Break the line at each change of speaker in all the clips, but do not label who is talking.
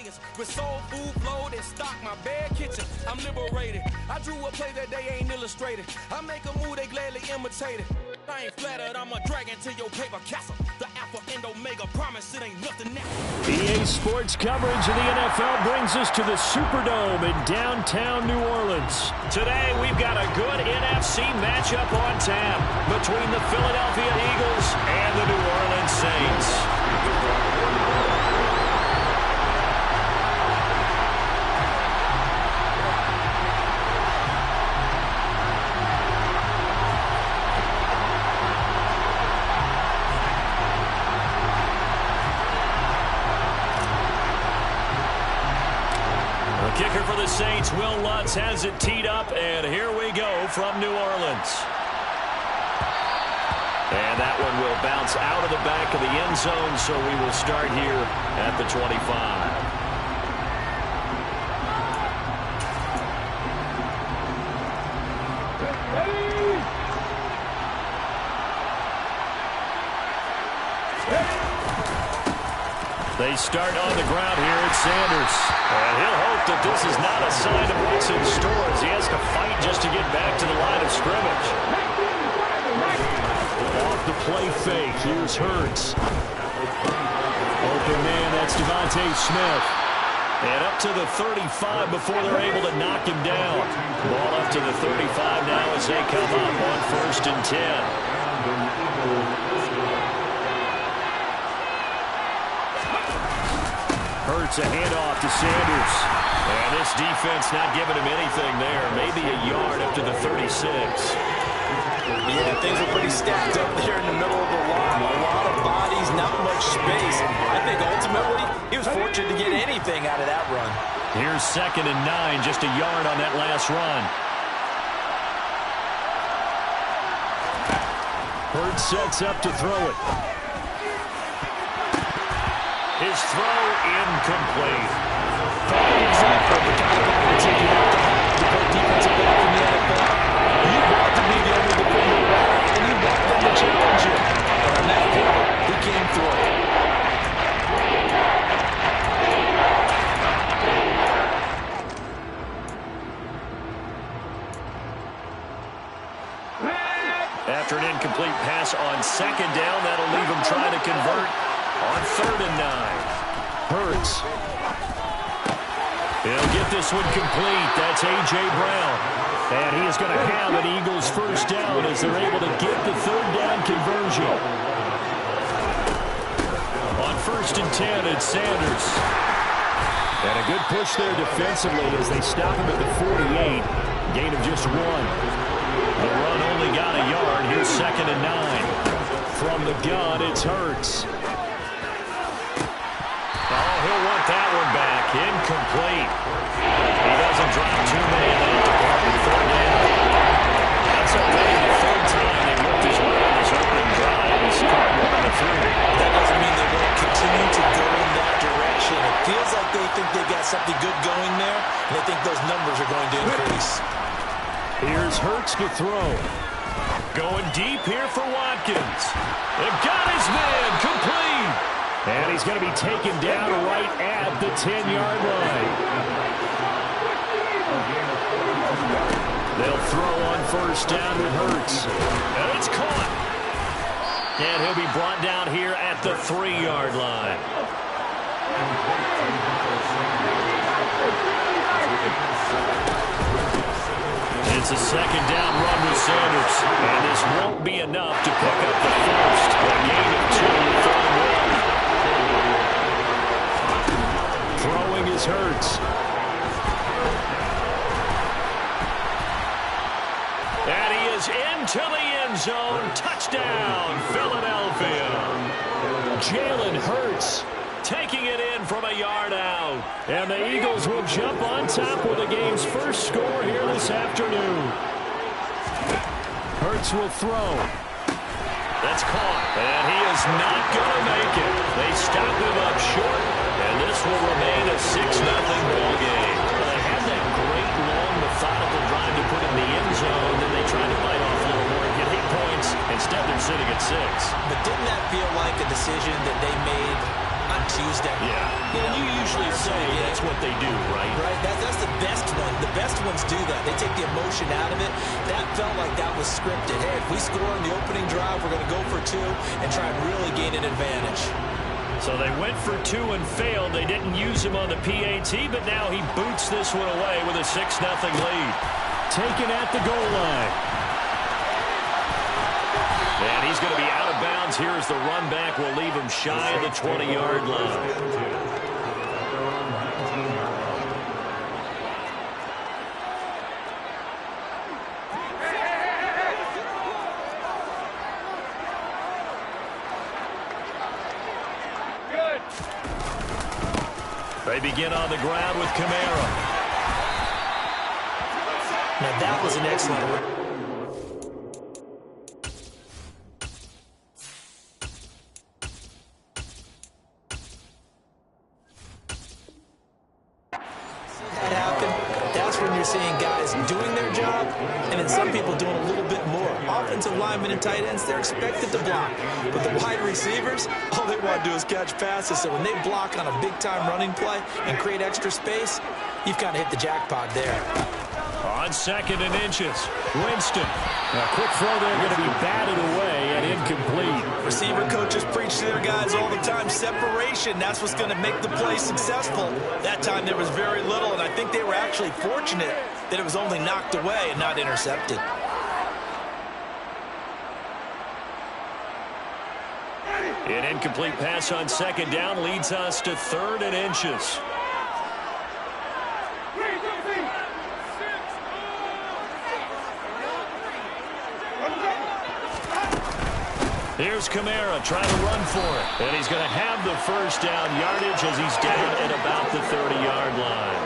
millions. With soul food flow that stock my bad kitchen. I'm liberated. I drew a play that they ain't illustrated. I make a move they gladly imitated. I ain't flattered, I'm a dragon to your paper castle. The Alpha and Omega promise it ain't nothing now.
EA Sports coverage of the NFL brings us to the Superdome in downtown New Orleans. Today we've got a good NFC matchup on tap between the Philadelphia Eagles and the New Orleans Saints. Kicker for the Saints, Will Lutz has it teed up, and here we go from New Orleans. And that one will bounce out of the back of the end zone, so we will start here at the 25. They start on the ground here at Sanders. And he'll hope that this is not a sign of what's in store as he has to fight just to get back to the line of scrimmage. Off the play fake, here's Hurts. Open man, that's Devontae Smith. And up to the 35 before they're able to knock him down. Ball up to the 35 now as they come up on 1st and 10. Hurts a handoff to Sanders. And this defense not giving him anything there. Maybe a yard up to the 36.
Yeah, things are pretty stacked up there in the middle of the line. A lot of bodies, not much space. I think ultimately he was fortunate to get anything out of that run.
Here's 2nd and 9, just a yard on that last run. Hurts sets up to throw it. His throw incomplete.
Perfect example of the kind of guy that's taking out the play defensive back in the NFL. You want to be the only defender around, and you want them to challenge you. And on that play, he came through.
After an incomplete pass on 2nd down, that'll leave him trying to convert on 3rd and 9. Hurts. He'll get this one complete. That's A.J. Brown. And he is going to have an Eagles first down as they're able to get the 3rd down conversion. On 1st and 10, it's Sanders. And a good push there defensively as they stop him at the 48. Gain of just 1. The run only got a yard. Here's 2nd and 9. From the gun, it's Hurts. Oh, he'll want that one back. Incomplete. He doesn't drop too many in that department. 3rd down. That's already the 3rd time they worked his way on this opening drive. He's caught 1 of the 3.
That doesn't mean they won't continue to go in that direction. It feels like they think they got something good going there, and they think those numbers are going to increase.
Here's Hurts to throw. Going deep here for Watkins. They've got his man complete. And he's going to be taken down right at the 10-yard line. They'll throw on 1st down with Hurts. And it's caught. And he'll be brought down here at the 3-yard line. It's a 2nd down run with Sanders. And this won't be enough to pick up the first. A gain of 2 for the win. Throwing is Hurts. And he is into the end zone. Touchdown, Philadelphia. Jalen Hurts taking it in from a yard out. And the Eagles will jump on top with the game's first score here this afternoon. Hurts will throw. That's caught. And he is not going to make it. They stop him up short. And this will remain a 6-0 ball game. They had that great, long, methodical drive to put in the end zone. Then they tried to bite off a little more and get 8 points. Instead, they're sitting at 6.
But didn't that feel like a decision that they made on Tuesday?
Yeah. And you usually say that's what they do, right?
Right, that's the best one. The best ones do that. They take the emotion out of it. That felt like that was scripted. Hey, if we score on the opening drive, we're going to go for 2 and try and really gain an advantage.
So they went for 2 and failed. They didn't use him on the PAT, but now he boots this one away with a 6-0 lead. Taken at the goal line. And he's going to be out of bounds here as the run back will leave him shy of the 20-yard line. They begin on the ground with Kamara.
Now that was an excellent one. That happened. That's when you're seeing guys doing their job, and then some people doing a little bit more. Offensive linemen and tight ends, they're expected to block. But the wide receivers, all they want to do is catch passes. So when they block on a big-time running play and create extra space, you've kind of hit the jackpot there.
On 2nd and inches, Winston. A quick throw there, going to be batted away and incomplete.
Receiver coaches preach to their guys all the time. Separation, that's what's going to make the play successful. That time there was very little, and I think they were actually fortunate that it was only knocked away and not intercepted.
An incomplete pass on 2nd down leads us to 3rd and inches. Here's Kamara trying to run for it. And he's going to have the first down yardage as he's down at about the 30-yard line.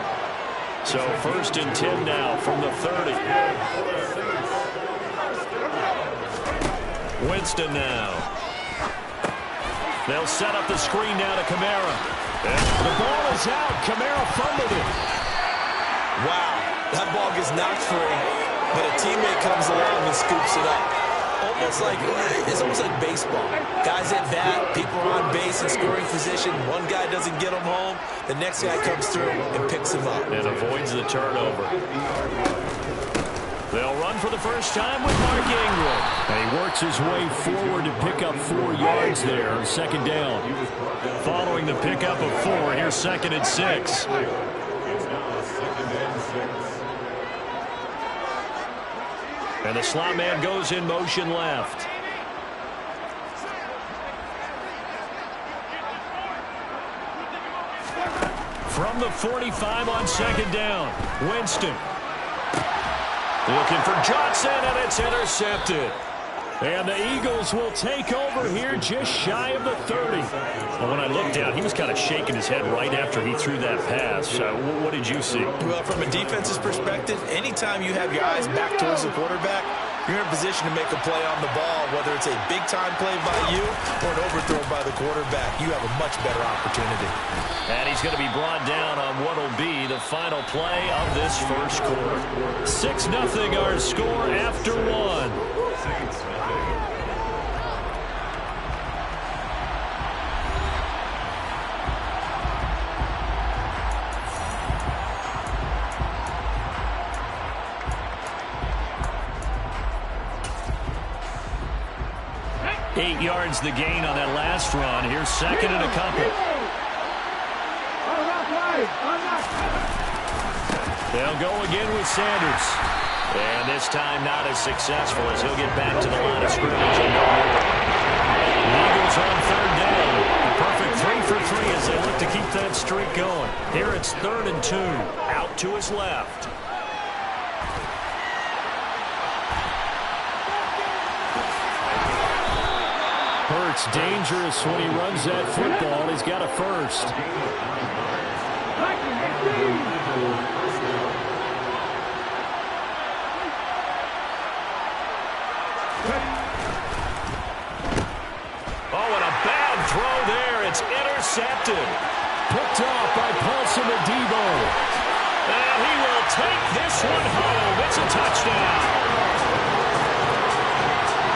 So 1st and 10 now from the 30. Winston now. They'll set up the screen now to Kamara. And the ball is out. Kamara fumbled it.
Wow, that ball gets knocked free, but a teammate comes along and scoops it up. It's almost like baseball. Guys at bat, people are on base in scoring position. One guy doesn't get them home. The next guy comes through and picks him up.
And avoids the turnover. They'll run for the first time with Mark Ingram. And he works his way forward to pick up 4 yards there on 2nd down. Following the pickup of 4, here's 2nd and 6. And the slot man goes in motion left. From the 45 on 2nd down, Winston. Looking for Johnson, and it's intercepted. And the Eagles will take over here just shy of the 30. Well, when I looked down, he was kind of shaking his head right after he threw that pass. What did you see?
Well, from a defense's perspective, anytime you have your eyes back towards the quarterback, you're in a position to make a play on the ball, whether it's a big-time play by you or an overthrow by the quarterback. You have a much better opportunity.
And he's going to be brought down on what will be the final play of this first quarter. 6-0 our score after 1. Eight yards the gain on that last run. Here's 2nd and a couple. They'll go again with Sanders. And this time not as successful as he'll get back to the line of scrimmage. The Eagles on 3rd down. A perfect 3 for 3 as they look to keep that streak going. Here it's 3rd and 2. Out to his left. Hurts dangerous when he runs that football. He's got a first. Oh, and a bad throw there. It's intercepted. Picked off by Paulson Adebo. And he will take this one home. It's a touchdown.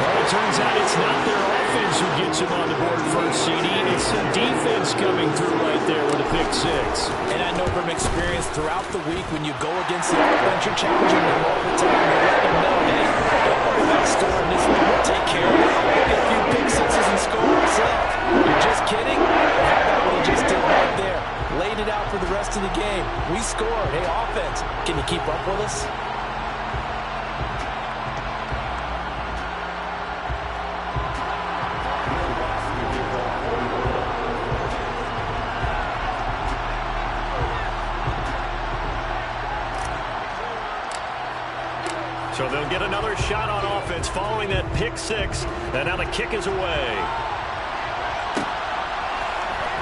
Well, it turns out it's not their offense Here's who gets him on the board first, CD. It's some defense coming through right there with a pick six.
And I know from experience throughout the week when you go against the offense, you're challenging them all the time. You let them know, hey, don't worry about scoring this one. We'll take care of it. We'll get a few pick sixes and score ourselves. You're just kidding? How about what he just did right there? Laid it out for the rest of the game. We scored. Hey, offense, can you keep up with us?
So they'll get another shot on offense following that pick six. And now the kick is away.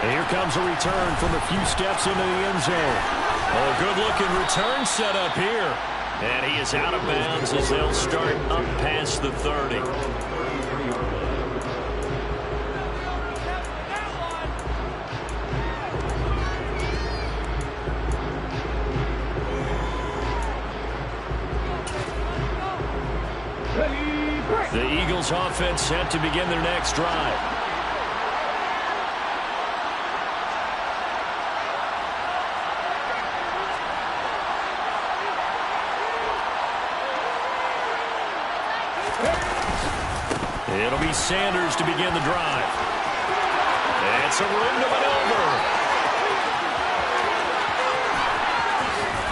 And here comes a return from a few steps into the end zone. Oh, good-looking return set up here. And he is out of bounds as they'll start up past the 30. The Eagles offense set to begin their next drive. It'll be Sanders to begin the drive. It's a room to maneuver.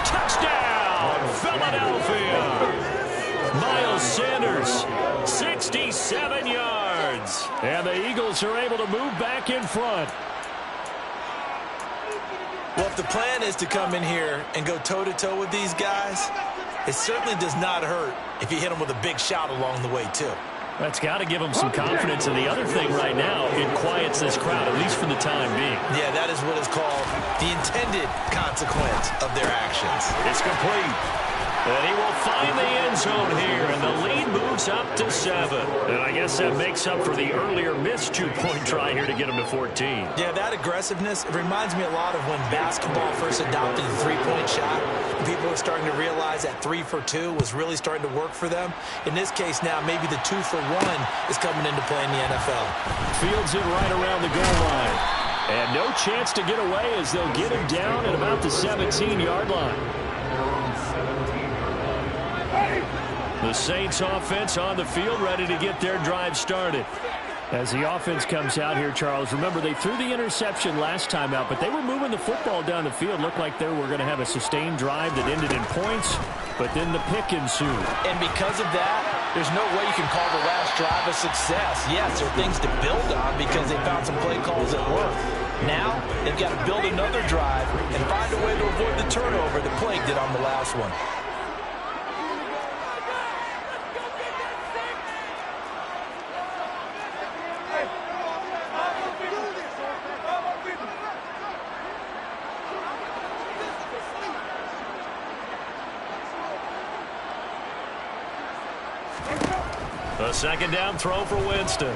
Touchdown, Philadelphia. Miles Sanders, 67 yards. And the Eagles are able to move back in front.
Well, if the plan is to come in here and go toe-to-toe with these guys, it certainly does not hurt if you hit them with a big shot along the way, too.
That's got to give them some confidence. And the other thing right now, it quiets this crowd, at least for the time being.
Yeah, that is what is called the intended consequence of their actions.
It's complete. And he will find the end zone here, and the lead moves up to 7. And I guess that makes up for the earlier missed two-point try here to get him to 14.
Yeah, that aggressiveness, it reminds me a lot of when basketball first adopted the three-point shot. People were starting to realize that 3 for 2 was really starting to work for them. In this case now, maybe the 2 for 1 is coming into play in the NFL.
Fields it right around the goal line. And no chance to get away as they'll get him down at about the 17-yard line. The Saints offense on the field, ready to get their drive started. As the offense comes out here, Charles, remember they threw the interception last time out, but they were moving the football down the field. Looked like they were going to have a sustained drive that ended in points, but then the pick ensued.
And because of that, there's no way you can call the last drive a success. Yes, there are things to build on because they found some play calls that work. Now, they've got to build another drive and find a way to avoid the turnover that plagued it on the last one.
A second down throw for Winston.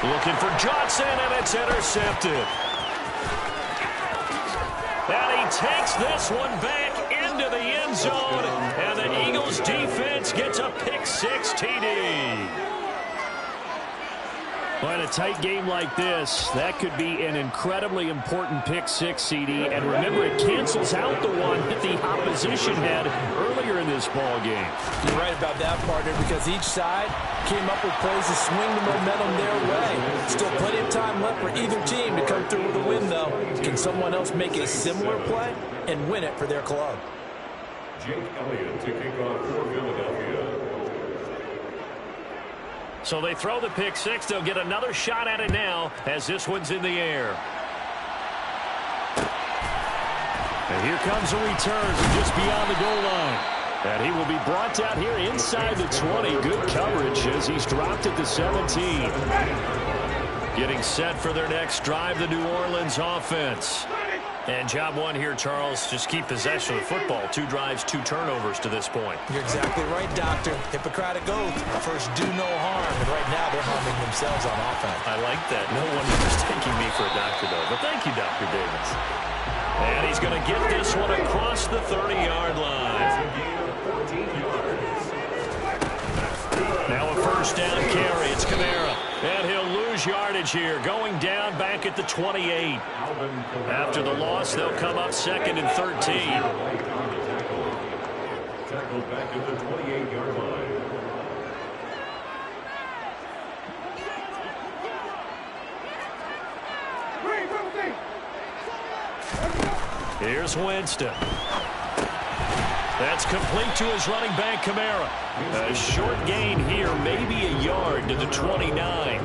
Looking for Johnson, and it's intercepted. And he takes this one back into the end zone, and the Eagles defense gets a pick six TD. Well, in a tight game like this, that could be an incredibly important pick six, CD. And remember, it cancels out the one that the opposition had earlier in this ball game.
You're right about that, partner, because each side came up with plays to swing the momentum their way. Still plenty of time left for either team to come through with a win, though. Can someone else make a similar play and win it for their club?
Jake Elliott to kick off for Philadelphia.
So they throw the pick six. They'll get another shot at it now as this one's in the air. And here comes a return from just beyond the goal line. And he will be brought out here inside the 20. Good coverage as he's dropped at the 17. Getting set for their next drive, the New Orleans offense. And job one here, Charles, just keep possession of the football. 2 drives, 2 turnovers to this point.
You're exactly right, Doctor. Hippocratic oath. First, do no harm. And right now, they're harming themselves on offense.
I like that. No one was taking me for a doctor, though. But thank you, Dr. Davis. And he's going to get this one across the 30-yard line. Now a first down carry. It's Kamara. And he'll lose yardage here, going down back at the 28. After the loss, they'll come up 2nd and 13.
Tackled back at the 28-yard line.
Here's Winston. That's complete to his running back, Kamara. A short gain here, maybe a yard to the 29.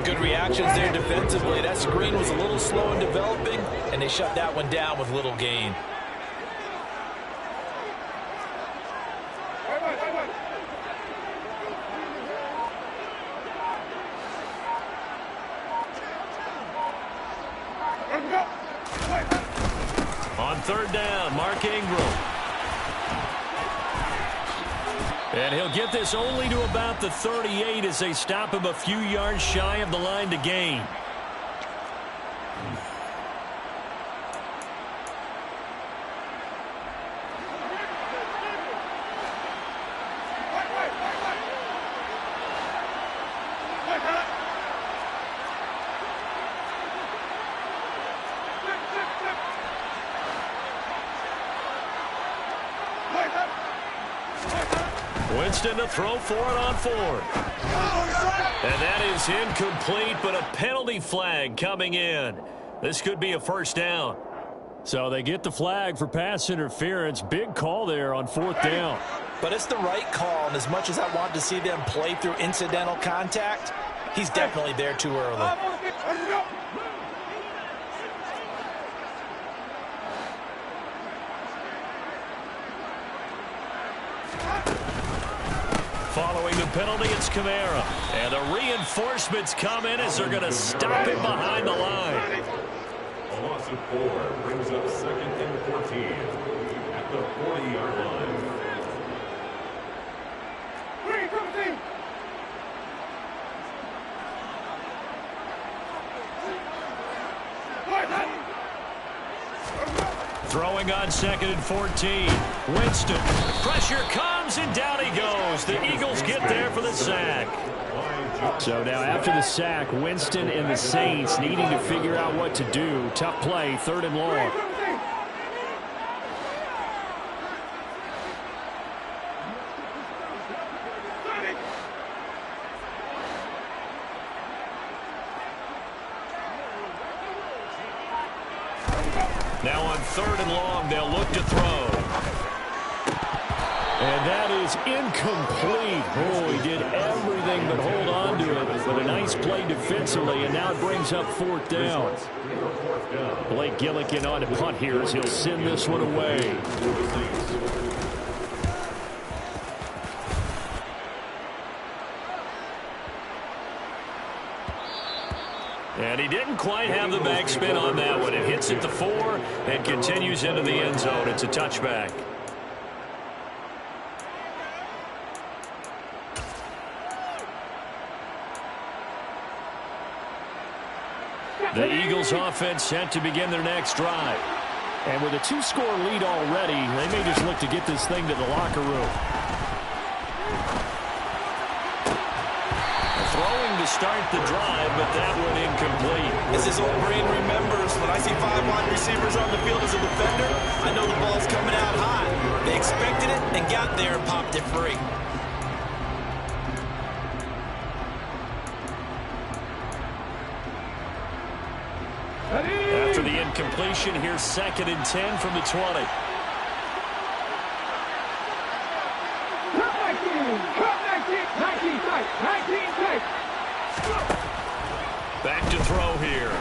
Good reactions there defensively. That screen was a little slow in developing, and they shut that one down with little gain.
On 3rd down, Mark Ingram. And he'll get this only to about the 38 as they stop him a few yards shy of the line to gain. Winston to throw for it on 4th. And that is incomplete, but a penalty flag coming in. This could be a 1st down. So they get the flag for pass interference. Big call there on 4th down.
But it's the right call, and as much as I want to see them play through incidental contact, he's definitely there too early.
Following the penalty, it's Kamara. And the reinforcements come in as they're going to stop him behind the line.
A loss of 4 brings up 2nd and 14 at the 40-yard line.
Throwing on 2nd and 14. Winston. Pressure comes, and down he goes. The Eagles get there for the sack. So now after the sack, Winston and the Saints needing to figure out what to do. Tough play, 3rd and long. Now on 3rd and long, they'll look to throw. And that is incomplete. Oh, he did everything but hold on to it. But a nice play defensively, and now it brings up 4th down. Blake Gillikin on to punt here as he'll send this one away. And he didn't quite have the backspin on that one. It hits at the 4 and continues into the end zone. It's a touchback. The Eagles offense set to begin their next drive. And with a 2-score lead already, they may just look to get this thing to the locker room. Throwing to start the drive, but that one incomplete.
As his old brain remembers, when I see 5 wide receivers on the field as a defender, I know the ball's coming out high. They expected it and got there and popped it free.
After the incompletion, here's 2nd and 10 from the 20. Back to throw here.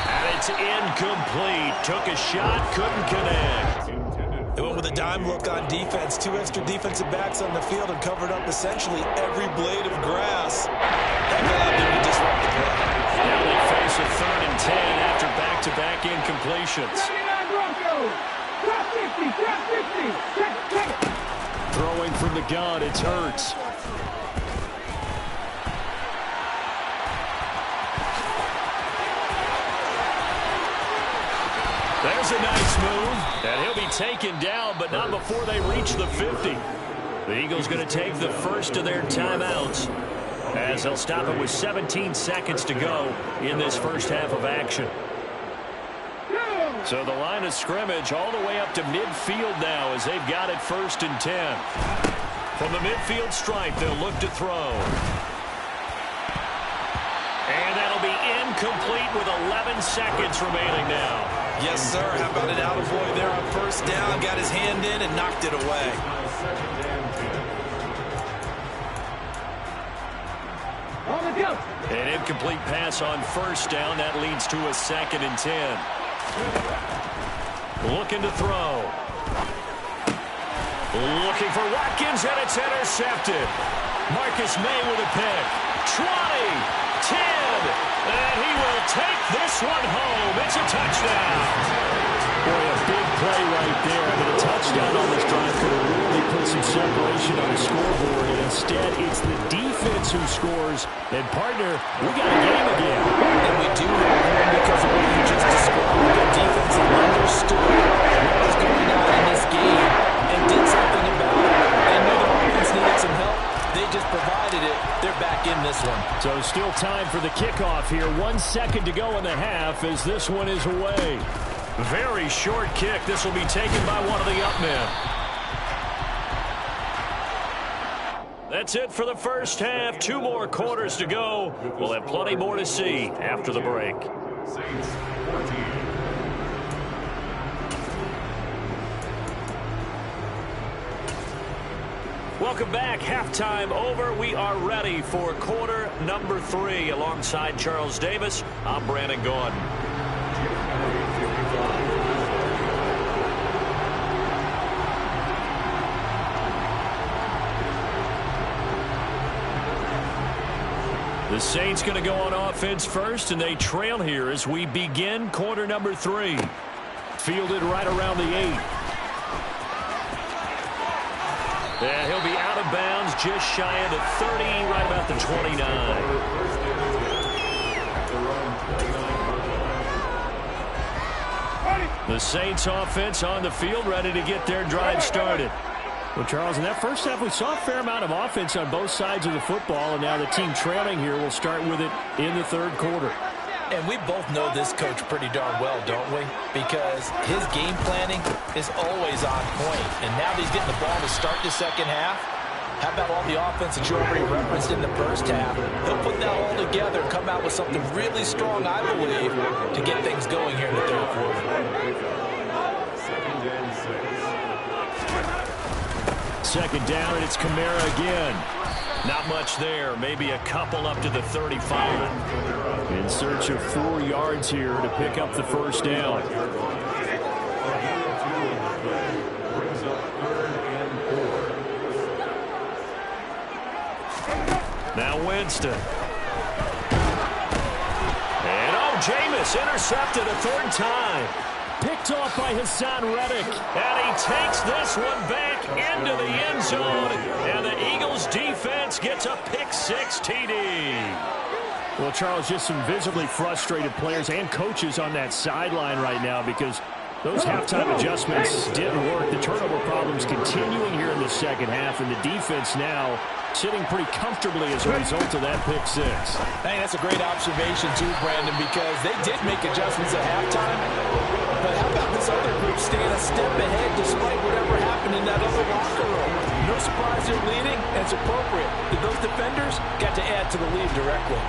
And it's incomplete. Took a shot, couldn't connect.
They went with a dime look on defense. 2 extra defensive backs on the field and covered up essentially every blade of grass. That allowed them to disrupt the play.
Now they face a 3rd and 10 after back-to-back incompletions. Throwing from the gun, it's Hurts. There's a nice move, and he'll be taken down, but not before they reach the 50. The Eagles going to take the first of their timeouts as they'll stop it with 17 seconds to go in this first half of action. So the line of scrimmage all the way up to midfield now as they've got it 1st and 10. From the midfield stripe, they'll look to throw. And that'll be incomplete with 11 seconds remaining now.
Yes, sir. How about an attaboy there on 1st down? Got his hand in and knocked it away.
An incomplete pass on 1st down. That leads to a 2nd and 10. Looking to throw. Looking for Watkins, and it's intercepted. Marcus May with a pick. 20, 10, and he will take this one home. It's a touchdown.
Boy, a big play right there. I mean, a touchdown on this drive could have really put some separation on the scoreboard, and instead it's the defense who scores. And, partner, we got a game again.
And we do have one because of what you just described. The defense understood what was going on in this game and did something about it. They knew the offense needed some help. They just provided it. They're back in this one.
So still time for the kickoff here. 1 second to go in the half as this one is away.
Very short kick. This will be taken by one of the up men. That's it for the first half. 2 more quarters to go. We'll have plenty more to see after the break.
Saints 14.
Welcome back. Halftime over. We are ready for quarter number 3. Alongside Charles Davis, I'm Brandon Gordon. The Saints going to go on offense first, and they trail here as we begin quarter number 3. Fielded right around the 8. Yeah, he'll be out of bounds just shy of the 30, right about the 29. The Saints offense on the field, ready to get their drive started.
Well, Charles, in that first half, we saw a fair amount of offense on both sides of the football, and now the team trailing here will start with it in the 3rd quarter.
And we both know this coach pretty darn well, don't we? Because his game planning is always on point. And now that he's getting the ball to start the second half, how about all the offense that you already referenced in the first half? He'll put that all together and come out with something really strong, I believe, to get things going here in the 3rd quarter.
2nd and 6.
2nd down, and it's Kamara again. Not much there. Maybe a couple up to the 35.
In search of 4 yards here to pick up the 1st down.
Brings up 3rd and 4.
Now Winston. And Jameis intercepted a 3rd time.
Picked off by Hassan Reddick.
And he takes this one back into the end zone. And the Eagles defense gets a pick-6 TD.
Well, Charles, just some visibly frustrated players and coaches on that sideline right now because those halftime adjustments didn't work. The turnover problems continuing here in the second half, and the defense now sitting pretty comfortably as a result of that pick-6.
Hey, that's a great observation too, Brandon, because they did make adjustments at halftime. But how about this other group staying a step ahead despite whatever happened in that other locker room? No surprise they're leading, and it's appropriate. Those defenders got to add to the lead directly.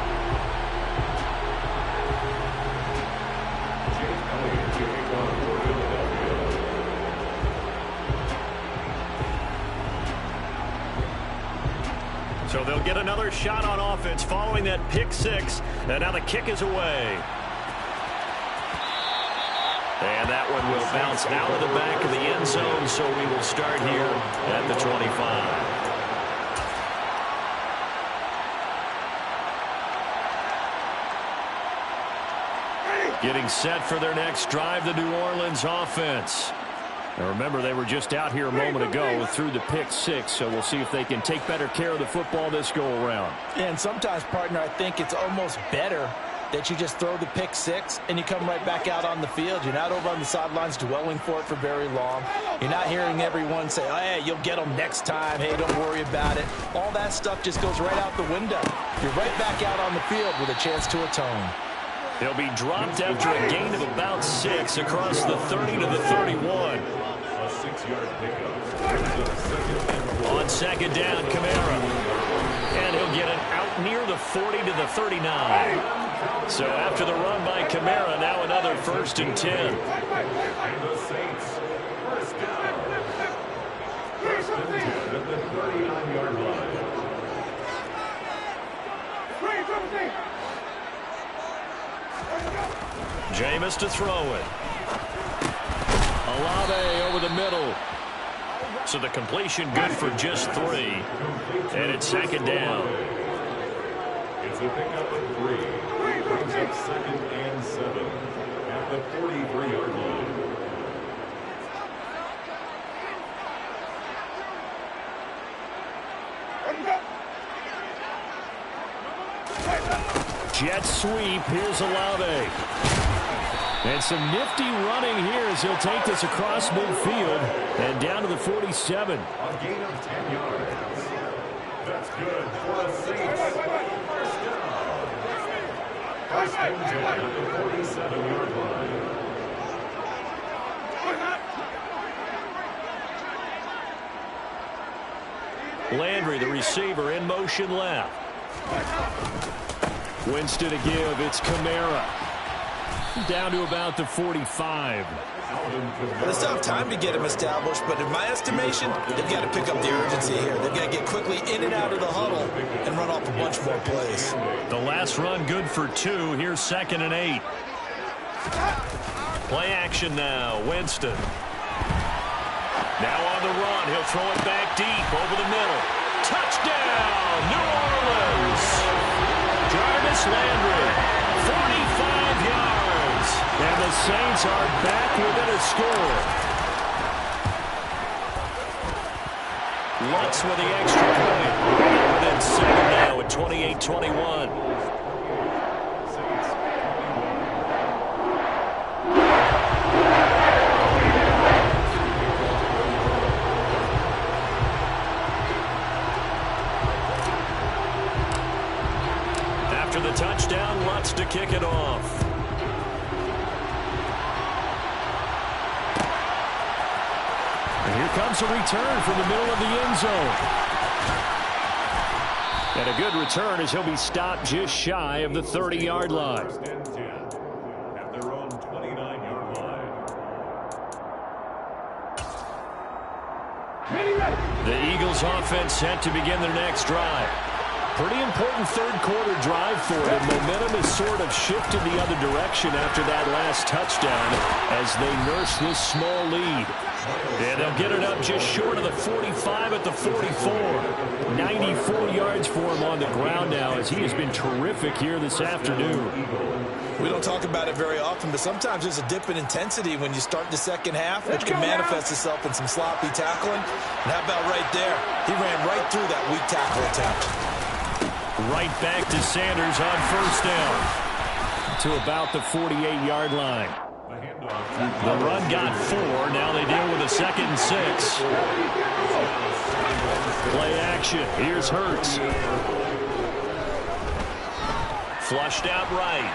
So they'll get another shot on offense following that pick-6. And now the kick is away. And that one will bounce out of the back of the end zone, so we will start here at the 25. Getting set for their next drive, the New Orleans offense.
Now remember, they were just out here a moment ago through the pick-6, so we'll see if they can take better care of the football this go-around.
And sometimes, partner, I think it's almost better that you just throw the pick six and you come right back out on the field. You're not over on the sidelines dwelling for it for very long. You're not hearing everyone say, oh, hey, you'll get them next time. Hey, don't worry about it. All that stuff just goes right out the window. You're right back out on the field with a chance to atone.
He'll be dropped after a gain of about 6 across the 30 to the 31.
A 6-yard pickup.
On second down, Kamara. And he'll get it out near the 40 to the 39. So after the run by Kamara, now another 1st and 10.
And the Saints, first down. First and 10 at the 39-yard line.
Jameis to throw it. Olave over the middle. So the completion good for just 3. And it's second down.
It's a pickup of 3. Brings up 2nd and 7 at the 43-yard line.
Jet sweep. Here's Olave. And some nifty running here as he'll take this across midfield and down to the 47.
A gain of 10 yards. That's good for the Saints. First down. First and 10 at the 47-yard line.
Landry, the receiver, in motion left.
Winston to give. It's Kamara. Down to about the 45.
Well, they still have time to get him established, but in my estimation, they've got to pick up the urgency here. They've got to get quickly in and out of the huddle and run off a bunch more plays.
The last run good for 2. Here's 2nd and 8. Play action now. Winston. Now on the run. He'll throw it back deep over the middle. Touchdown, New Orleans. Jarvis Landry, 45 yards.
And the Saints are back within a score.
Lutz with the extra point. Within 7 now at 28-21. After the touchdown, Lutz to kick it off.
And here comes a return from the middle of the end zone. And a good return as he'll be stopped just shy of the 30-yard line.
First and 10 at their own 29-yard line.
The Eagles offense set to begin their next drive. Pretty important third-quarter drive for them. Momentum has sort of shifted the other direction after that last touchdown as they nurse this small lead. And they'll get it up just short of the 45 at the 44. 94 yards for him on the ground now as he has been terrific here this afternoon.
We don't talk about it very often, but sometimes there's a dip in intensity when you start the second half, which can manifest itself in some sloppy tackling. And how about right there? He ran right through that weak tackle attempt.
Right back to Sanders on first down.
To about the 48-yard line.
The run got 4. Now they deal with a 2nd and 6. Play action. Here's Hurts. Flushed out right.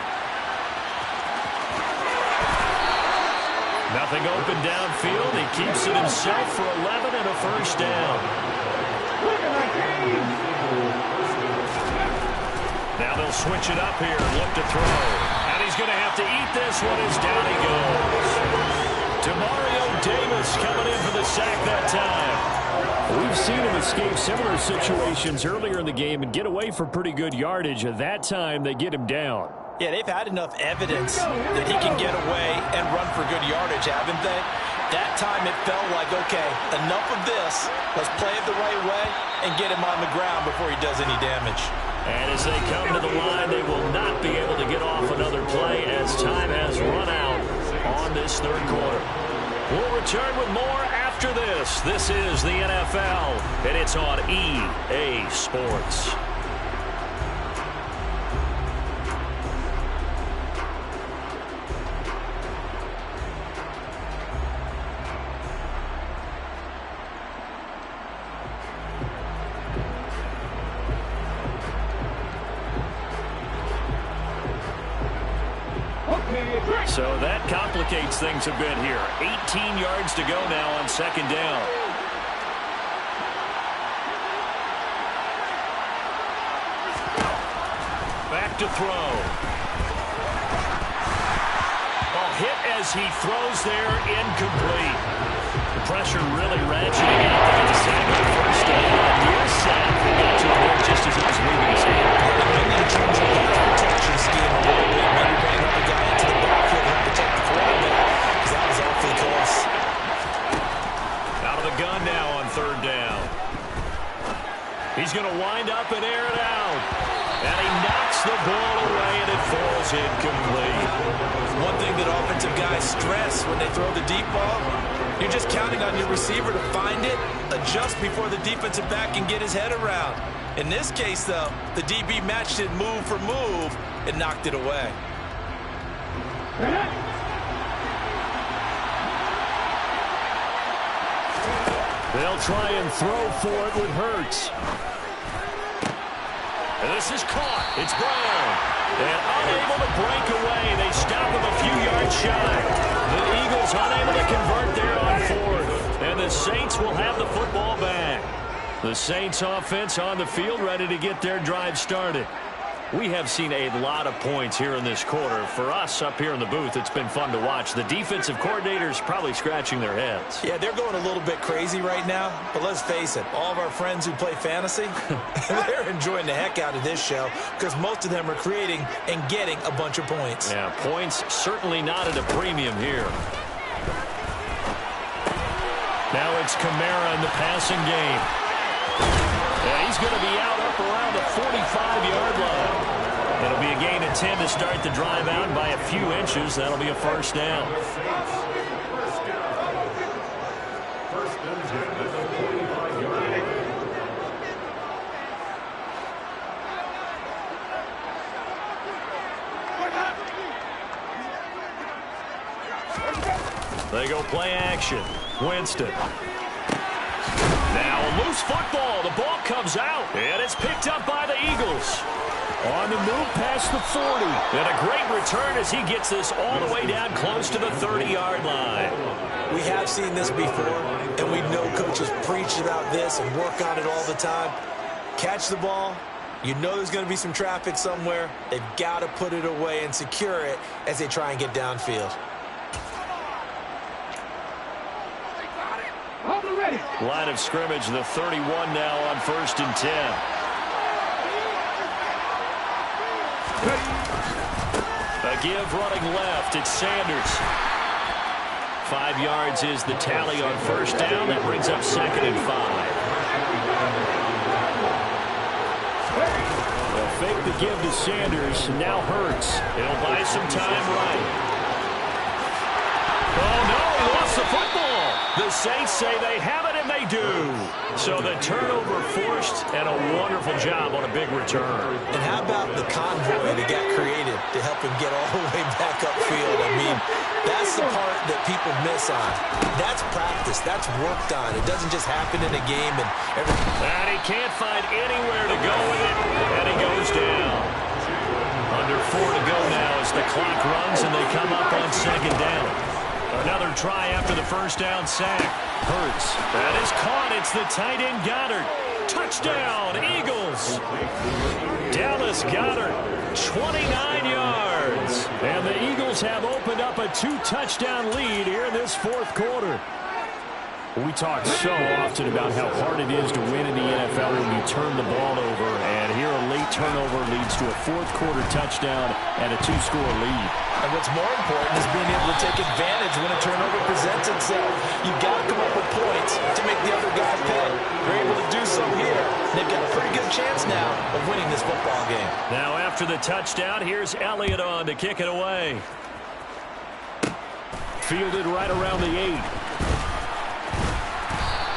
Nothing open downfield. He keeps it himself for 11 and a first down. Now they'll switch it up here and look to throw. And he's going to have to eat this one as down he goes. Demario Davis coming in for the sack that time.
We've seen him escape similar situations earlier in the game and get away for pretty good yardage. At that time, they get him down.
Yeah, they've had enough evidence that he can get away and run for good yardage, haven't they? That time it felt like, okay, enough of this. Let's play it the right way and get him on the ground before he does any damage.
And as they come to the line, they will not be able to get off another play as time has run out on this third quarter. We'll return with more after this. This is the NFL, and it's on EA Sports. So that complicates things a bit here. 18 yards to go now on second down. Back to throw. Ball hit as he throws there, incomplete. The pressure really ratcheting out there to sack on first down. Near sack, they got to him there just as it was leaving his hand.
Maybe you change your protection scheme a little bit. Maybe bring another guy into the backfield and protect the quarterback, because that was awfully close.
Out of the gun now on third down. He's going to wind up and air it out. And he knocks the ball away, and it falls incomplete.
One thing that offensive guys stress when they throw the deep ball, you're just counting on your receiver to find it, adjust before the defensive back can get his head around. In this case, though, the DB matched it move for move and knocked it away.
They'll try and throw for it with Hurts.
And this is caught. It's Brown. And unable to break away. They stop him a few yards shy. The Eagles unable to convert there on fourth. And the Saints will have the football back. The Saints offense on the field ready to get their drive started. We have seen a lot of points here in this quarter. For us up here in the booth, it's been fun to watch. The defensive coordinators probably scratching their heads.
Yeah, they're going a little bit crazy right now, but let's face it, all of our friends who play fantasy, they're enjoying the heck out of this show because most of them are creating and getting a bunch of points.
Yeah, points certainly not at a premium here.
Now it's Kamara in the passing game.
Yeah, he's going to be out up around the 45-yard line. It'll be a gain of 10 to start the drive out by a few inches. That'll be a first down.
First and 10 at the 45-yard line.
They go play action. Winston. Now a loose football. The ball comes out, and it's picked up by the Eagles.
On the move past the 40.
And a great return as he gets this all the way down close to the 30-yard line.
We have seen this before, and we know coaches preach about this and work on it all the time. Catch the ball. You know there's going to be some traffic somewhere. They've got to put it away and secure it as they try and get downfield.
Line of scrimmage, the 31 now on first and 10. A give running left. It's Sanders. 5 yards is the tally on first down. That brings up second and 5.
They'll fake the give to Sanders. Now Hurts.
He'll buy some time right. Oh, no, he lost the football. The Saints say they have it, and they do. So the turnover forced, and a wonderful job on a big return.
And how about the convoy that got created to help him get all the way back upfield? I mean, that's the part that people miss on. That's practice. That's worked on. It doesn't just happen in a game.
And he can't find anywhere to go with it, and he goes down. Under 4 to go now as the clock runs, and they come up on second down. Another try after the first down sack. Hurts. That is caught. It's the tight end Goddard. Touchdown, Eagles. Dallas Goddard, 29 yards.
And the Eagles have opened up a 2-touchdown lead here in this fourth quarter. We talk so often about how hard it is to win in the NFL when you turn the ball over. And here a late turnover leads to a fourth quarter touchdown and a 2-score lead.
And what's more important is being able to take advantage when a turnover presents itself. You've got to come up with points to make the other guy pay. They're able to do so here. They've got a pretty good chance now of winning this football game.
Now after the touchdown, here's Elliott on to kick it away.
Fielded right around the 8.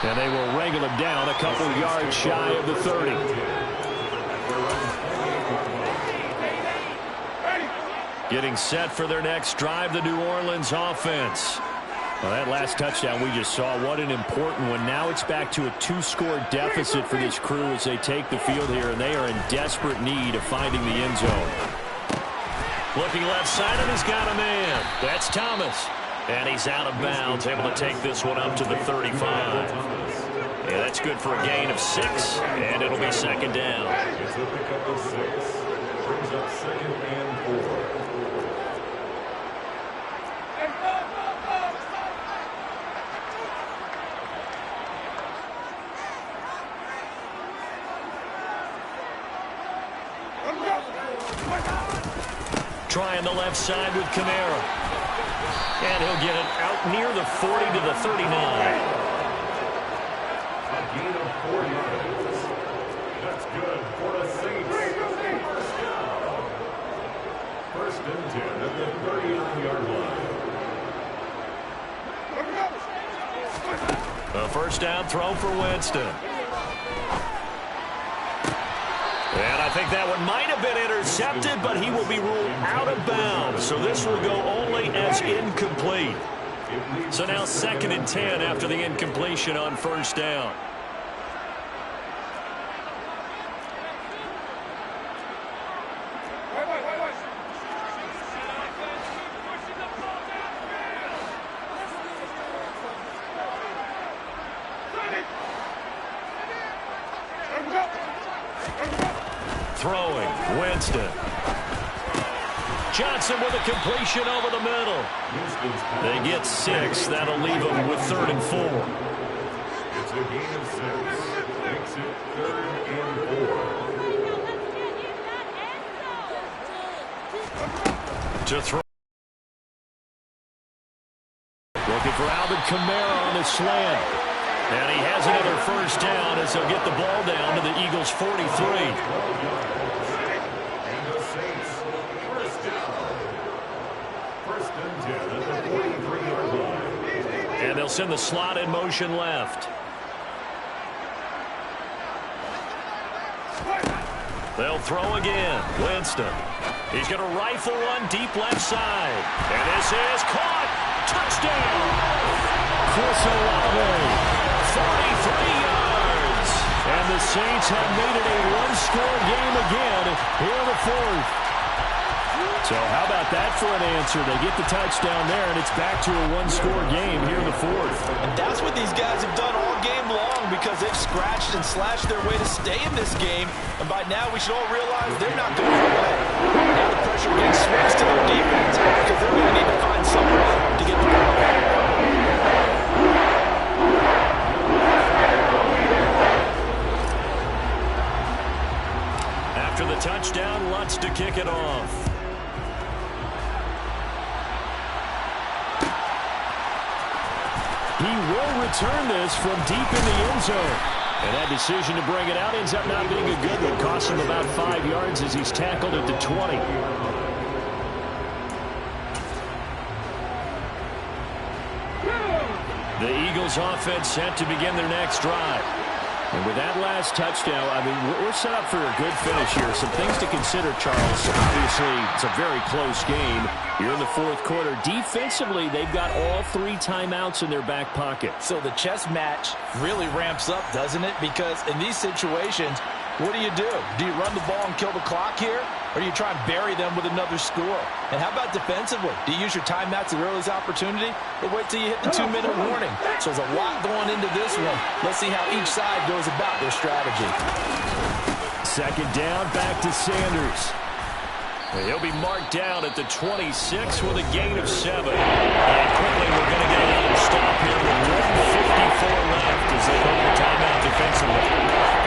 And they will wrangle him down a couple yards shy of the 30.
Getting set for their next drive, the New Orleans offense.
Well, that last touchdown we just saw, what an important one. Now it's back to a 2-score deficit for this crew as they take the field here, and they are in desperate need of finding the end zone.
Looking left side, and he's got a man. That's Thomas. And he's out of bounds, able to take this one up to the 35. Yeah, that's good for a gain of 6, and it'll be second down.
It's a pickup of 6. Brings up second and 4.
Trying the left side with Kamara. And he'll get it out near the 40 to the 39.
A gain of 4 yards. That's good for the Saints. First down. First and 10 at the 39-yard line.
A first down throw for Winston. And I think that one might have been intercepted, but he will be ruled out of bounds. So this will go only as incomplete. So now second and 10 after the incompletion on first down. Throwing, Winston. Johnson with a completion over the middle. They get 6. That'll leave them with 3rd and 4.
It's a gain of 6. Makes it 3rd and 4.
To throw. Looking for Alvin Kamara on the slant. And he has another first down as he'll get the ball down to the Eagles' 43. And they'll send the slot in motion left. They'll throw again. Winston. He's going to rifle one deep left side. And this is caught. Touchdown. Chris Olave. 43 yards. And the Saints have made it a one-score game again here in the 4th. So how about that for an answer? They get the touchdown there, and it's back to a one-score game here in the 4th.
And that's what these guys have done all game long because they've scratched and slashed their way to stay in this game. And by now, we should all realize they're not going away. Now the pressure gets switched to their defense because they're going to need to find some way to get the ball back.
After the touchdown, Lutz to kick it off. He will return this from deep in the end zone. And that decision to bring it out ends up not being a good one. Costs him about 5 yards as he's tackled at the 20. The Eagles offense set to begin their next drive. And with that last touchdown, I mean, we're set up for a good finish here. Some things to consider, Charles. Obviously, it's a very close game. You're in the 4th quarter. Defensively, they've got all 3 timeouts in their back pocket.
So the chess match really ramps up, doesn't it? Because in these situations, what do? Do you run the ball and kill the clock here? Or do you try and bury them with another score? And how about defensively? Do you use your timeouts at earliest opportunity? Or wait till you hit the 2-minute warning? So there's a lot going into this one. Let's see how each side goes about their strategy.
Second down, back to Sanders. He'll be marked down at the 26 with a gain of 7. And quickly we're going to get another stop here with 1:54 left as they hold the timeout defensively.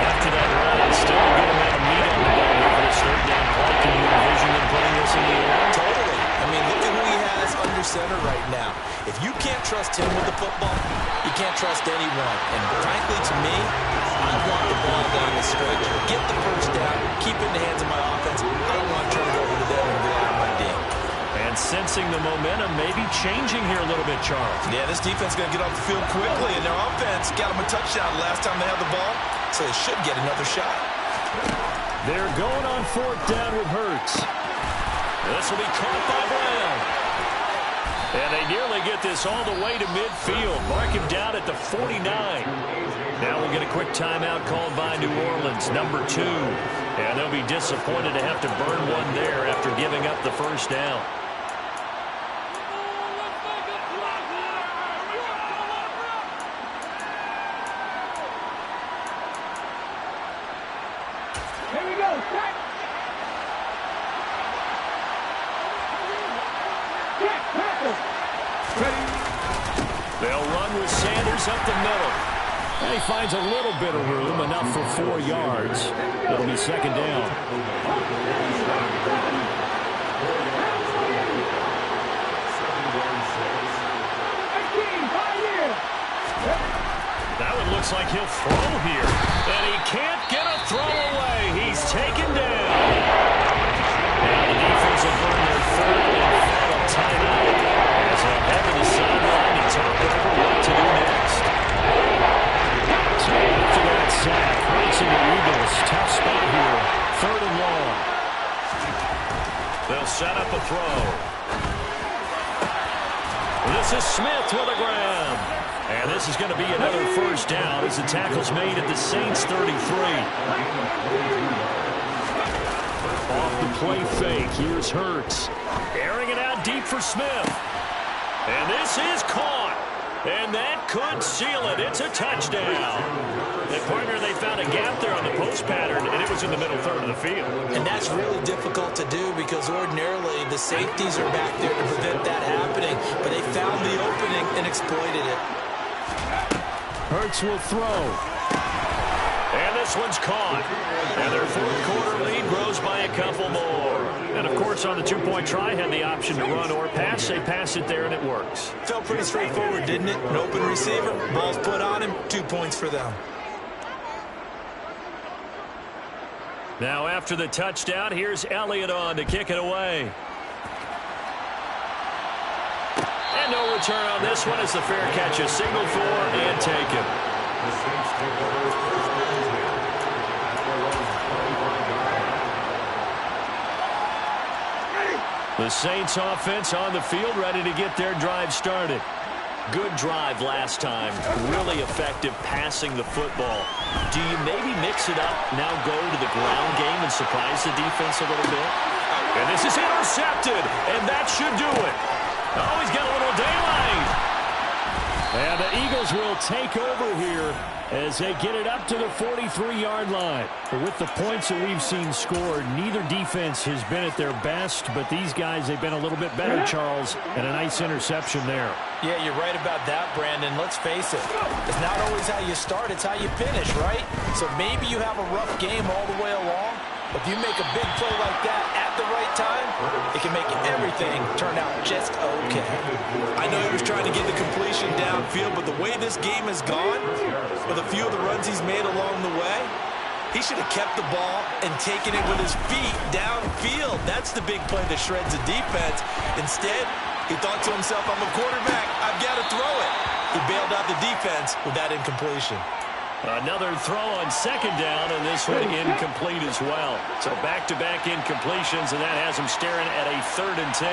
After that run, still a good amount of meat on the bone here for this 3rd down play. Can you envision them putting this in the air?
Totally. I mean, look at who he has under center right now. If you can't trust him with the football, you can't trust anyone. And frankly, to me, I want the ball down the stretch. Get the first down. Keep it in the hands of my offense. I don't want to turn it over to them and rely on my D.
And sensing the momentum maybe changing here a little bit, Charles.
Yeah, this defense is going to get off the field quickly, and their offense got them a touchdown last time they had the ball, so they should get another shot.
They're going on 4th down with Hurts. This will be caught by Brown. And they nearly get this all the way to midfield. Mark him down at the 49. Now we'll get a quick timeout called by New Orleans, number 2. And they'll be disappointed to have to burn one there after giving up the first down. They'll run with Sanders up the middle.
And he finds a little bit of room, enough for 4 yards. It'll be second down.
That one looks like he'll throw here. And he can't get a throw away. He's taken down. And the defense will burn their third and final timeout as they'll head to the sideline to talk over what to do next.
So after that sack, Hurts and the Eagles, tough spot here. 3rd and long.
They'll set up a throw. This is Smith with a grab. And this is going to be another first down as the tackle's made at the Saints 33.
Off the play fake, here's Hurts.
Airing it out deep for Smith. And this is caught. And that could seal it. It's a touchdown. And partner, they found a gap there on the post pattern, and it was in the middle third of the field.
And that's really difficult to do because ordinarily the safeties are back there to prevent that happening. But they found the opening and exploited it.
Hurts will throw.
And this one's caught. And their fourth quarter lead grows by a couple more. And, of course, on the two-point try, had the option to run or pass. They pass it there, and it works.
Felt pretty straightforward, didn't it? An open receiver, ball's put on him, 2 points for them.
Now, after the touchdown, here's Elliott on to kick it away. And no return on this one as the fair catch is signaled for and taken. The Saints offense on the field, ready to get their drive started. Good drive last time. Really effective passing the football. Do you maybe mix it up, now go to the ground game and surprise the defense a little bit? And this is intercepted, and that should do it. Oh, he's got a little daylight.
And the Eagles will take over here as they get it up to the 43-yard line. With the points that we've seen scored, neither defense has been at their best, but these guys, they've been a little bit better, Charles, and a nice interception there.
Yeah, you're right about that, Brandon. Let's face it. It's not always how you start, it's how you finish, right? So maybe you have a rough game all the way along, but if you make a big play like that at the right time, it can make everything turn out just okay. I know he was trying to get the completion downfield, but the way this game has gone, with a few of the runs he's made along the way, he should have kept the ball and taken it with his feet downfield. That's the big play that shreds the defense. Instead, he thought to himself, I'm a quarterback, I've got to throw it. He bailed out the defense with that incompletion.
Another throw on second down, and this one incomplete as well. So back-to-back incompletions, and that has him staring at a 3rd and 10.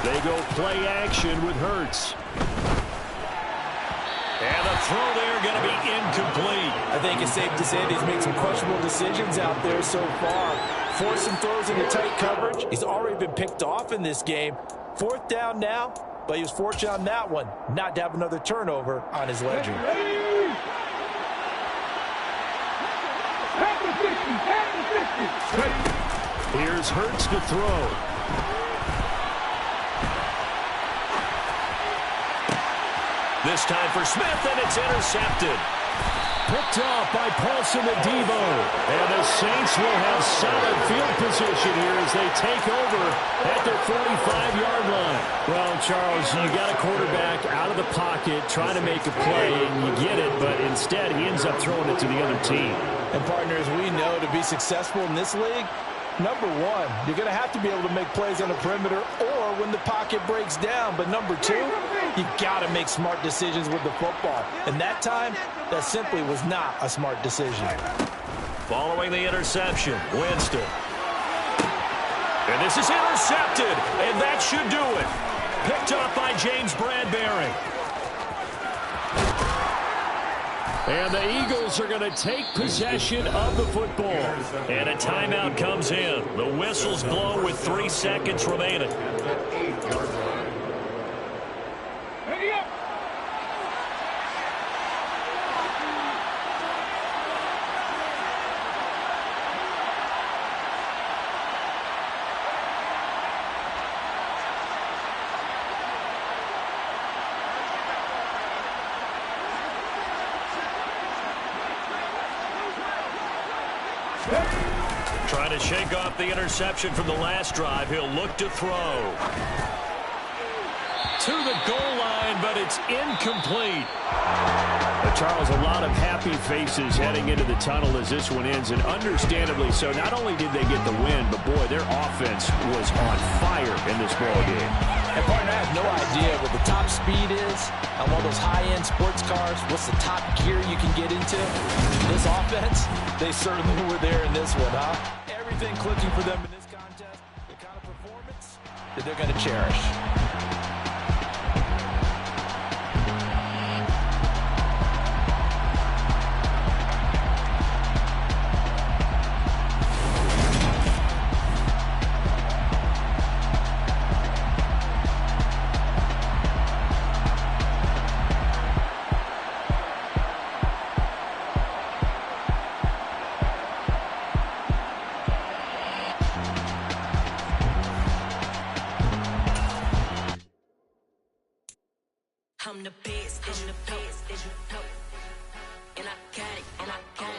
They go play action with Hurts.
And the throw there going to be incomplete.
I think it's safe to say that he's made some questionable decisions out there so far. Forcing throws into tight coverage. He's already been picked off in this game. 4th down now, but he was fortunate on that one not to have another turnover on his ledger.
Here's Hurts to throw.
This time for Smith, and it's intercepted.
Picked off by Paulson Adebo. And the Saints will have solid field position here as they take over at their 45-yard line. Well, Charles, you got a quarterback out of the pocket trying to make a play, and you get it, but instead he ends up throwing it to the other team.
And partners, we know to be successful in this league, number one, you're going to have to be able to make plays on the perimeter or when the pocket breaks down. But number two, you got to make smart decisions with the football. And that time, that simply was not a smart decision.
Following the interception, Winston. And this is intercepted, and that should do it. Picked up by James Bradbury. And the Eagles are going to take possession of the football. And a timeout comes in. The whistle's blown with 3 seconds remaining. Trying to shake off the interception from the last drive. He'll look to throw. To the goal line, but it's incomplete.
Charles, a lot of happy faces heading into the tunnel as this one ends, and understandably so. Not only did they get the win, but boy, their offense was on fire in this ball game.
And partner, I have no idea what the top speed is on one of those high-end sports cars. What's the top gear you can get into? This offense, they certainly were there in this one, huh? Everything clicking for them in this contest, the kind of performance that they're going to cherish.
I'm the best, and you know, and I got it, and I got it.